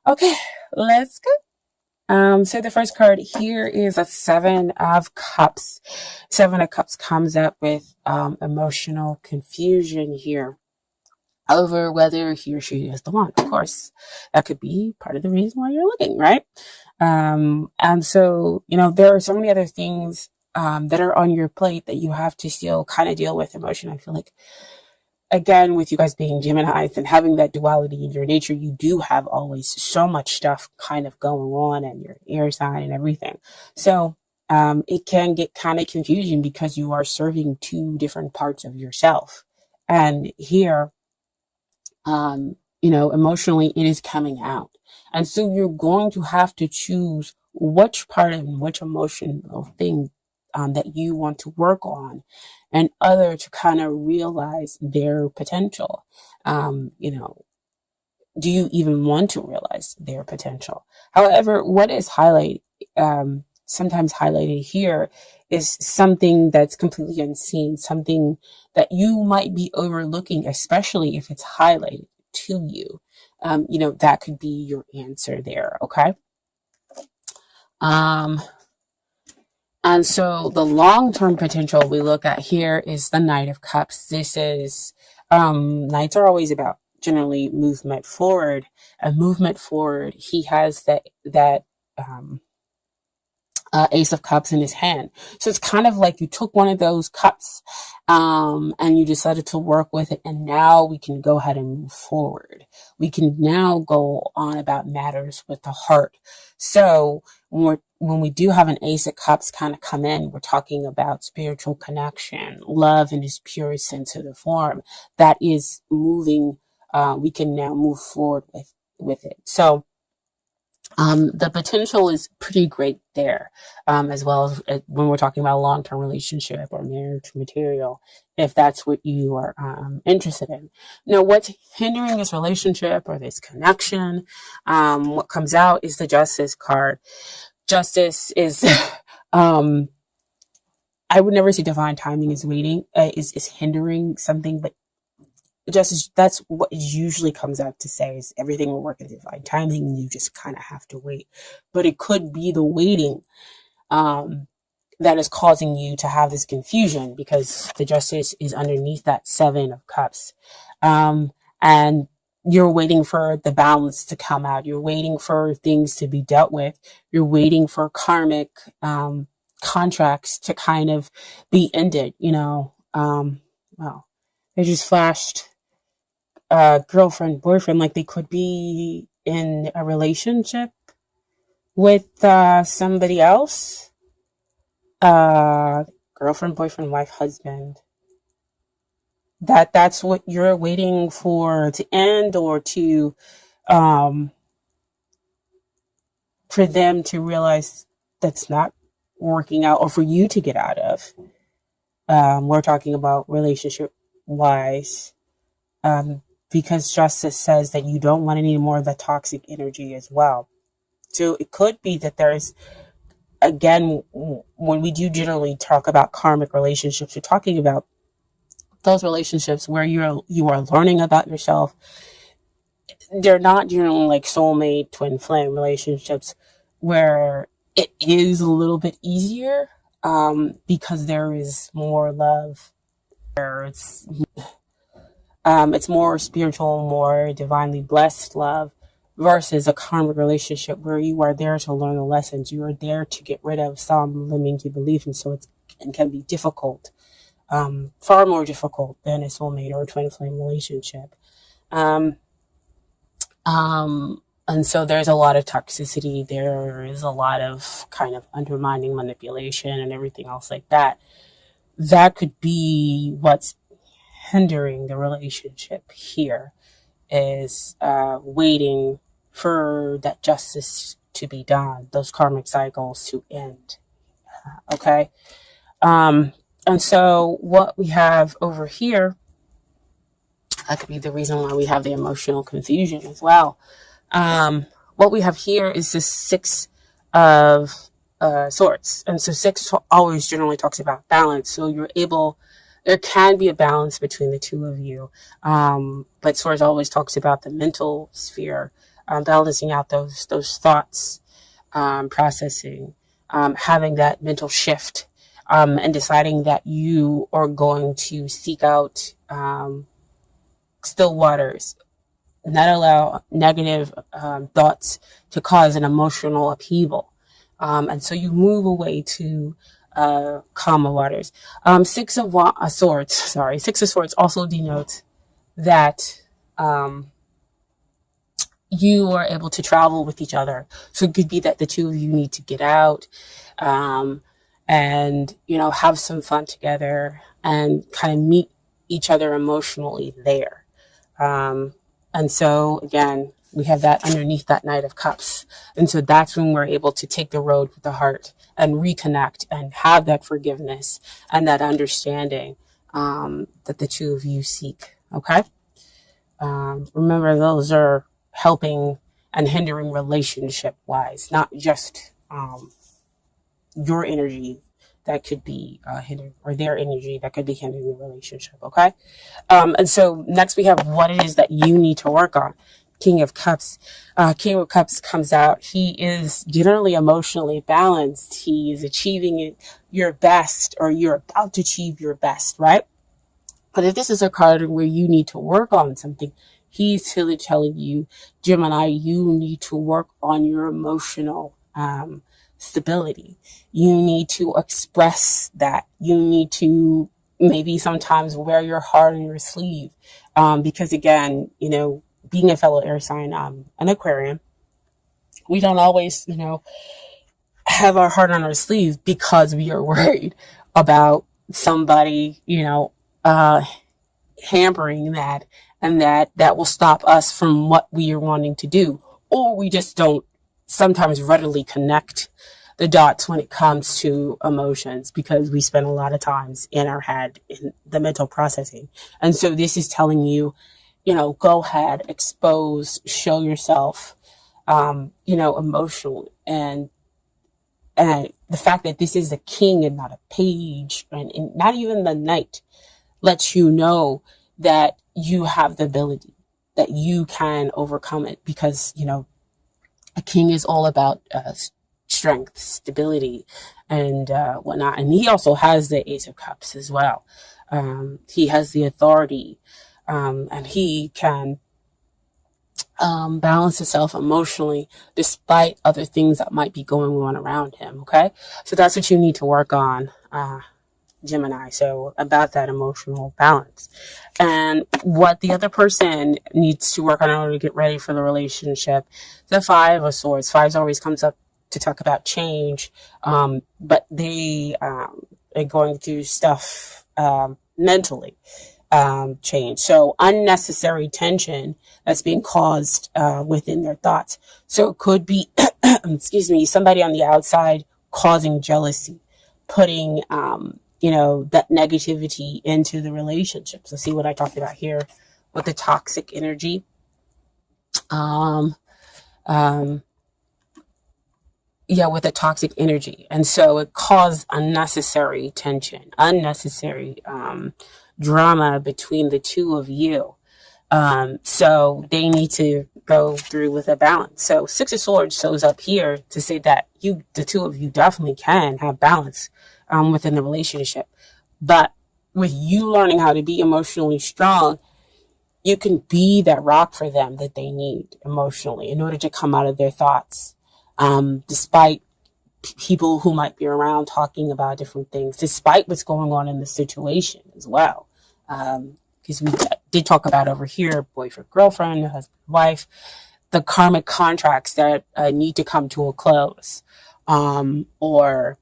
Okay, let's go. So the first card here is a Seven of Cups. Seven of Cups comes up with emotional confusion here over whether he or she is the one. Of course, that could be part of the reason why you're looking, right? And so, there are so many other things that are on your plate that you have to still kind of deal with emotion. I feel like, again, with you guys being Geminis and having that duality in your nature, you do have always so much stuff kind of going on and your air sign and everything. So, it can get kind of confusing because you are serving two different parts of yourself. And here, emotionally it is coming out. And so you're going to have to choose which part and which emotional thing that you want to work on and other to kind of realize their potential. Do you even want to realize their potential? However, what is sometimes highlighted here is something that's completely unseen, something that you might be overlooking, especially if it's highlighted to you. That could be your answer there. Okay. Um, and so the long-term potential we look at here is the Knight of Cups. This is, knights are always about generally movement forward. And movement forward, he has that Ace of Cups in his hand. So it's kind of like you took one of those cups, and you decided to work with it. And now we can go ahead and move forward. We can now go on about matters with the heart. So when we do have an Ace of Cups kind of come in, we're talking about spiritual connection, love in its purest sensitive form that is moving. We can now move forward with it. So, the potential is pretty great there, as well as when we're talking about a long-term relationship or marriage material, if that's what you are interested in. Now, what's hindering this relationship or this connection? What comes out is the Justice card. Justice is, I would never say divine timing is waiting, is hindering something, but justice, that's what it usually comes out to say is everything will work in divine timing and you just kind of have to wait. But it could be the waiting that is causing you to have this confusion because the justice is underneath that Seven of Cups. And you're waiting for the balance to come out. You're waiting for things to be dealt with. You're waiting for karmic contracts to kind of be ended, well, they just flashed girlfriend, boyfriend, like they could be in a relationship with somebody else. Girlfriend, boyfriend, wife, husband. That's what you're waiting for to end or to um for them to realize that's not working out or for you to get out of. We're talking about relationship wise. Because justice says that you don't want any more of the toxic energy as well. So it could be that there's, again, when we do generally talk about karmic relationships, we're talking about those relationships where you are learning about yourself. They're not generally like soulmate, twin flame relationships where it is a little bit easier because there is more love. It's more spiritual, more divinely blessed love versus a karmic relationship where you are there to learn the lessons. You are there to get rid of some limiting belief. And so it can be difficult, far more difficult than a soulmate or a twin flame relationship. Um, and so there's a lot of toxicity. There is a lot of kind of undermining manipulation and everything else like that. That could be what's hindering the relationship here is waiting for that justice to be done, those karmic cycles to end. Okay. And so what we have over here, that could be the reason why we have the emotional confusion as well. What we have here is the Six of Swords. And so six always generally talks about balance. So there can be a balance between the two of you. But Swords always talks about the mental sphere, balancing out those thoughts, processing, having that mental shift, and deciding that you are going to seek out still waters, not allow negative thoughts to cause an emotional upheaval. And so you move away to calmer waters. Six of Swords also denotes that you are able to travel with each other. So it could be that the two of you need to get out, and, have some fun together and kind of meet each other emotionally there. And so again, we have that underneath that Knight of Cups. And so that's when we're able to take the road with the heart and reconnect and have that forgiveness and that understanding, that the two of you seek. Okay. Remember, those are helping and hindering relationship wise, not just, your energy that could be hindering, or their energy that could be hindering the relationship. Okay. And so next we have what it is that you need to work on. King of Cups. King of Cups comes out. He is generally emotionally balanced. He is achieving your best, or you're about to achieve your best, right? But if this is a card where you need to work on something, he's really telling you, Gemini, you need to work on your emotional stability. You need to express that. You need to maybe sometimes wear your heart on your sleeve. Because again, being a fellow air sign, an Aquarian, we don't always, have our heart on our sleeve because we are worried about somebody, hampering that, and that will stop us from what we are wanting to do. Or we just don't sometimes readily connect the dots when it comes to emotions, because we spend a lot of times in our head in the mental processing. And so this is telling you, go ahead, expose, show yourself, emotional. And the fact that this is a king and not a page, and not even the knight, lets you know that you have the ability, that you can overcome it, because, a king is all about strength, stability, and whatnot. And he also has the Ace of Cups as well. He has the authority, and he can balance himself emotionally despite other things that might be going on around him. Okay, so that's what you need to work on, Gemini. So about that emotional balance, and what the other person needs to work on in order to get ready for the relationship. The Five of Swords. Fives always comes up to talk about change, but they are going through stuff mentally. Change. So unnecessary tension that's being caused within their thoughts. So it could be, excuse me, somebody on the outside causing jealousy, putting, that negativity into the relationship. So see what I talked about here with the toxic energy. With the toxic energy. And so it caused unnecessary tension, unnecessary drama between the two of you. So they need to go through with a balance. So Six of Swords shows up here to say that the two of you definitely can have balance within the relationship. But with you learning how to be emotionally strong, you can be that rock for them that they need emotionally in order to come out of their thoughts. Despite people who might be around talking about different things, despite what's going on in the situation as well. Because we did talk about over here, boyfriend, girlfriend, husband, wife, the karmic contracts that need to come to a close, or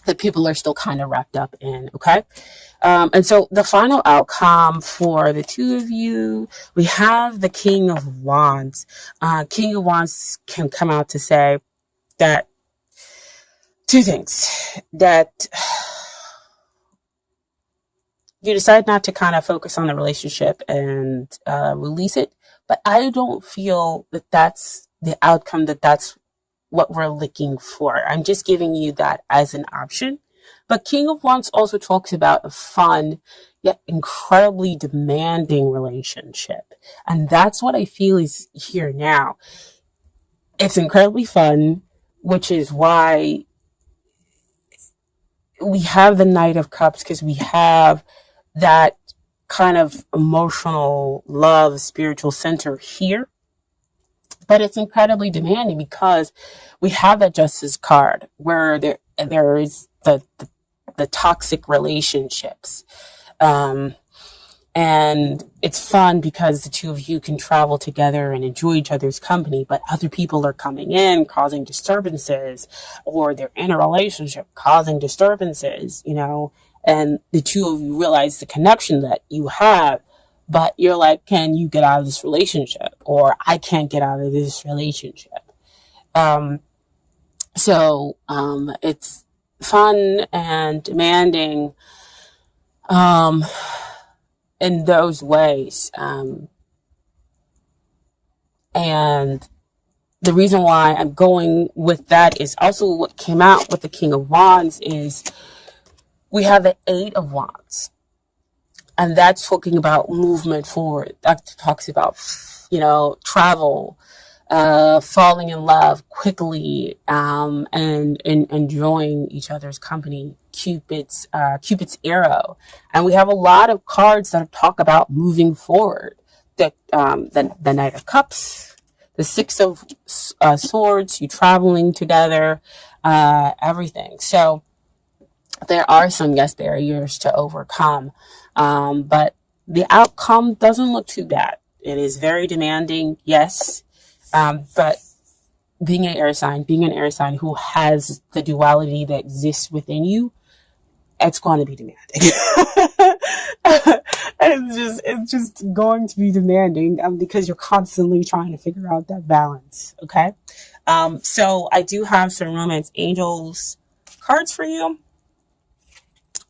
that people are still kind of wrapped up in. Okay. And so the final outcome for the two of you, we have the King of Wands. King of Wands can come out to say that two things: that you decide not to kind of focus on the relationship and release it. But I don't feel that that's the outcome, that's what we're looking for. I'm just giving you that as an option. But King of Wands also talks about a fun yet incredibly demanding relationship. And that's what I feel is here now. It's incredibly fun, which is why we have the Knight of Cups, because we have that kind of emotional love, spiritual center here. But it's incredibly demanding because we have that Justice card where there is the toxic relationships. Um, and it's fun because the two of you can travel together and enjoy each other's company, but other people are coming in causing disturbances, or they're in a relationship causing disturbances, and the two of you realize the connection that you have, but you're like, can you get out of this relationship? Or I can't get out of this relationship. Um, it's fun and demanding, um, in those ways. And the reason why I'm going with that is also what came out with the King of Wands is we have the Eight of Wands. And that's talking about movement forward. That talks about, travel, falling in love quickly, and enjoying each other's company. Cupid's arrow, and we have a lot of cards that talk about moving forward. The Knight of Cups, the Six of Swords, you traveling together, everything. So there are some barriers to overcome, but the outcome doesn't look too bad. It is very demanding, yes, but being an air sign who has the duality that exists within you, it's going to be demanding. It's just going to be demanding, because you're constantly trying to figure out that balance. Okay. So I do have some romance angels cards for you.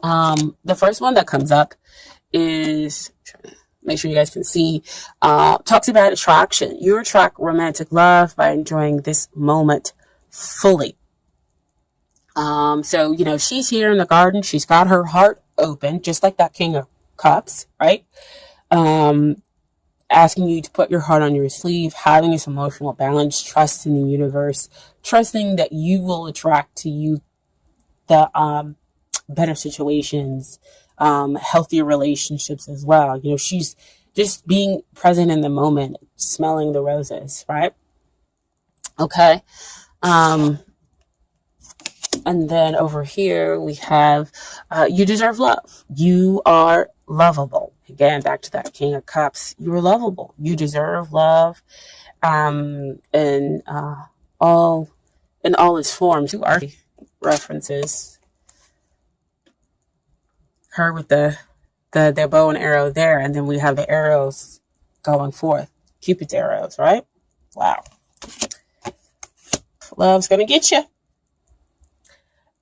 The first one that comes up is, make sure you guys can see, talks about attraction. You attract romantic love by enjoying this moment fully. She's here in the garden. She's got her heart open, just like that King of Cups, right? Asking you to put your heart on your sleeve, having this emotional balance, trust in the universe, trusting that you will attract to you the better situations, healthier relationships as well. She's just being present in the moment, smelling the roses, right? Okay. And then over here we have, you deserve love. You are lovable. Again, back to that King of Cups. You are lovable. You deserve love, in all its forms. Who are references? Her with their bow and arrow there, and then we have the arrows going forth. Cupid's arrows, right? Wow. Love's gonna get you.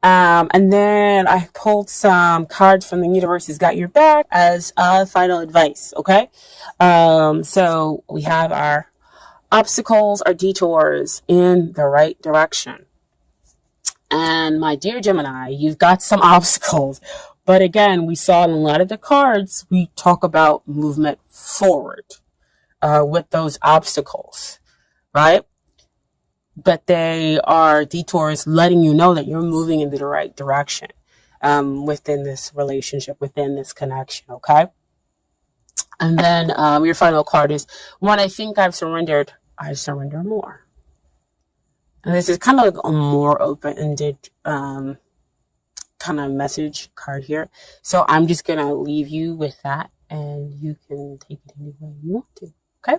And then I pulled some cards from the universe's got your back as final advice. Okay. So we have our obstacles, our detours in the right direction. And my dear Gemini, you've got some obstacles. But again, we saw in a lot of the cards, we talk about movement forward with those obstacles, right? But they are detours letting you know that you're moving in the right direction within this relationship, within this connection, okay? And then your final card is, when I think I've surrendered, I surrender more. And this is kind of like a more open-ended kind of message card here. So I'm just going to leave you with that, and you can take it any way you want to, okay?